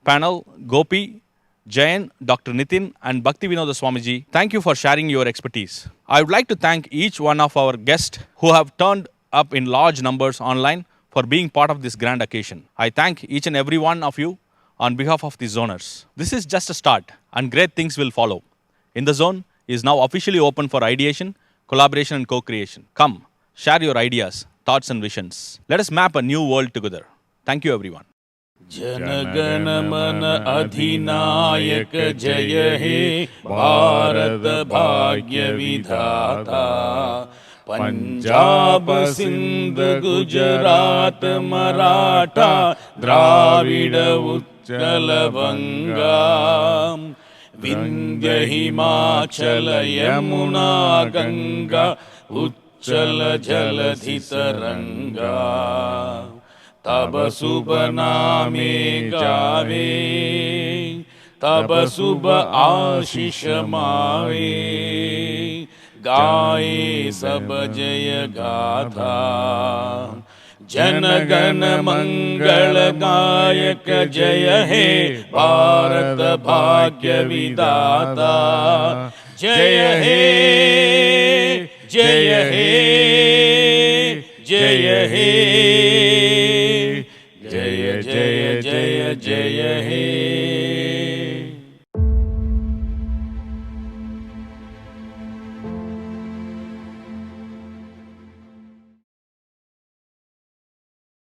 panel, Gopi, Jayan, Dr. Nitin, and Bhakti Vinoda Swamiji, thank you for sharing your expertise. I would like to thank each one of our guests who have turned up in large numbers online for being part of this grand occasion. I thank each and every one of you on behalf of the zoners. This is just a start and great things will follow. In the Zone is now officially open for ideation, collaboration and co-creation. Come, share your ideas, thoughts and visions. Let us map a new world together. Thank you everyone. जनगण मन अधिनायक जय हे भारत भाग्य विधाता पंजाब सिंध गुजरात मराठा द्राविड उत्कल बंगा विंध्य हिमाचल यमुना गंगा उच्चल जलधि तरंगा तब शुभ नामे गावे तब शुभ आशीष मावे गाए सब जय गाथा जनगण मंगल गायक जय हे भारत भाग्य विधाता जय हे जय हे जय हे जय जय जय जय हे